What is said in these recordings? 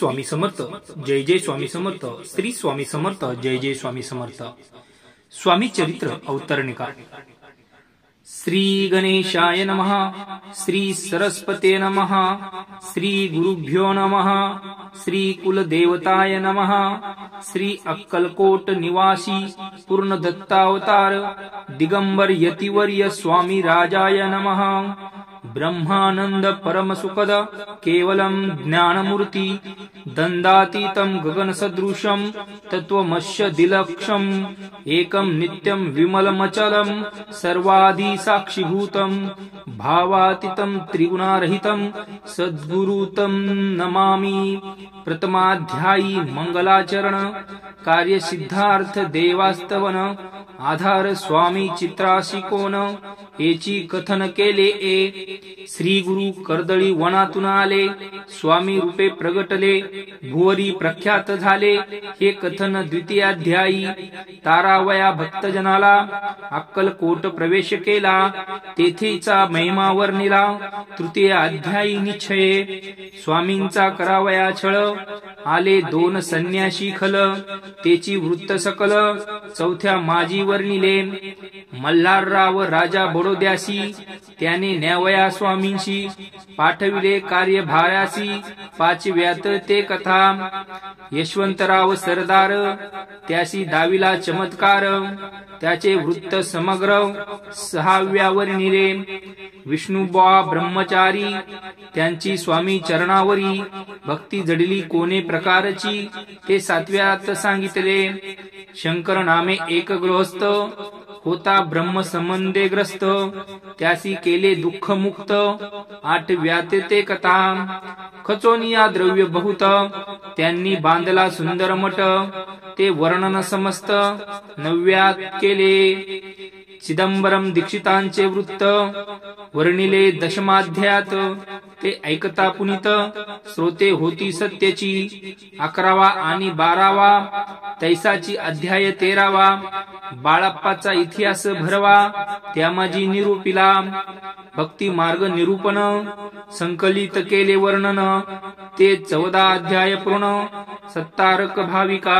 स्वामी समर्थ, जय जय स्वामी समर्थ, श्री स्वामी समर्थ, जय जय स्वामी समर्थ। स्वामी चरित्र अवतरणिका। श्री गणेशाय नमः, श्री सरस्वते नमः, श्री गुरुभ्यो नमः, श्री कुलदेवताय नमः, श्री अक्कलकोट निवासी पूर्ण दत्तावतार दिगंबर यतिवर्य स्वामी राजाय नमः। ब्रह्मानंद परम सुखद केवलम ज्ञानमूर्ति दंडातीतम गगन सदृशम तत्वमस्य दिलक्षम एकम नित्यम विमलमचलम सर्वादि साक्षीभूतम भावातीतम त्रिगुणारहितम सद्गुरुतम नमामि। प्रथमाध्यायी मंगलाचरण कार्य सिद्धार्थ देवास्तवन आधार स्वामी चित्राशिकोन याची कथन केले। श्री गुरु कर्दळी वनातून आले, स्वामी रूपे प्रगटले, भुवरी प्रख्यात झाले। हे कथन द्वितीयाध्यायी। तारावया भक्तजनाला अक्कलकोट प्रवेश केला, तेथेचा महिमा वर्णिला। तृतीय अध्यायी निश्चये स्वामींचा करावया छळ, आले दोन संन्यासी खल, तेची वृत्त सकल। चौथ्या माजी वर्णिले मल्हारराव राजा बडोद्यासी, त्याने न्यावया स्वामींशी पाठविले कार्यभारासी। पाचव्यात ते कथा यशवंतराव सरदार, त्यासी दाविला चमत्कार, त्याचे वृत्त समग्र। सहाव्या वर्णिले विष्णुबुवा ब्रह्मचारी, त्यांची स्वामी चरणावरी भक्ती जडली कोणे प्रकारची, ते सातव्यात सांगितले। शंकर नामे एक गृहस्थ, होता ब्रह्म संबंधे ग्रस्त, त्यासी केले दुःख मुक्त। आठव्यात ते कथा खचोनिया द्रव्य बहुत, त्यांनी बांधला सुंदर मठ, ते वर्णन समस्त। नवव्यात केले चिदंबरम दीक्षितांचे वृत्त, वर्णिले दशमाध्यात, ते ऐकता पुनित श्रोते होती सत्यची। 11वा आणि 12वा तैसाची अध्याय 13वा, बाळप्पाचा इतिहास भरवा, त्यामाजी निरूपिला। भक्ती मार्ग निरूपण संकलित केले वर्णन, ते 14 अध्याय पूर्ण। सत्तारक भाविका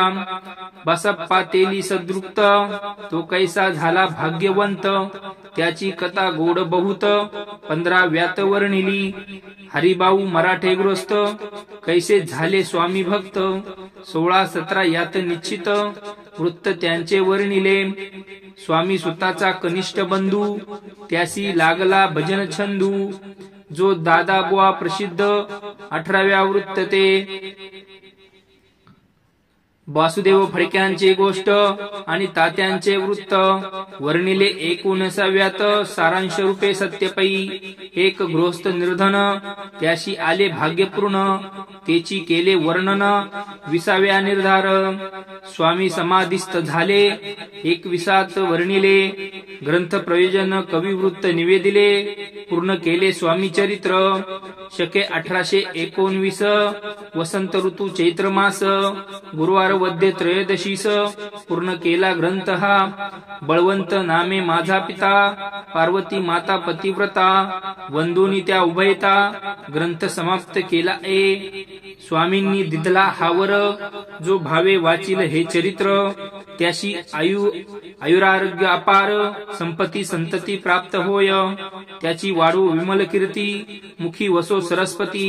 बसप्पा तेली सदृक्त, तो कैसा झाला भाग्यवंत, त्याची कथा गोड बहुत। 15व्यात वर्णिली हरिभाऊ मराठे गृहस्थ, कैसे झाले स्वामी भक्त। 16-17 यात निश्चित वृत्त त्यांचे वर्णिले। स्वामी सुताचा कनिष्ठ बंधू, त्यासी लागला भजन छंदू, जो दादा बुवा प्रसिद्ध। 18व्या वृत्त ते वासुदेव फडक्यांचे गोष्ट आणि तात्यांचे वृत्त वर्णिले। 19व्यात सारांश रूपे सत्यपै, एक गृहस्थ निर्धन, त्याशी आले भाग्यपूर्ण, तेची केले वर्णन। 20व्या निर्धार स्वामी समाधिस्थ झाले। 21व्यात वर्णिले ग्रंथ प्रयोजन कविवृत्त निवेदिले, पूर्ण केले स्वामी चरित्र। शके 1819 वसंत ऋतू चैत्र मास, गुरुवार वद्य त्रयोदशीस, पूर्ण केला ग्रंथ हा। बळवंत नामे माझा पिता, पार्वती माता पतिव्रता, वंदुनी त्या उभयता, ग्रंथ समाप्त केला। स्वामींनी दिधला हावर, जो भावे वाचिल हे चरित्र, त्याशी आयुरारोग्य अपार, संपत्ती संतती प्राप्त होय, त्याची वाढू विमल कीर्ती, मुखी वसो सरस्वती,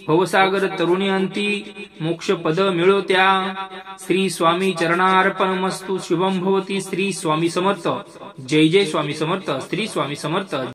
भवसागर तरुणी अंती, मोक्ष पद मिळो त्या। श्री स्वामी चरणार्पणमस्तु, शुभम भवती। श्री स्वामी समर्थ, जय जय स्वामी समर्थ, श्री स्वामी समर्थ।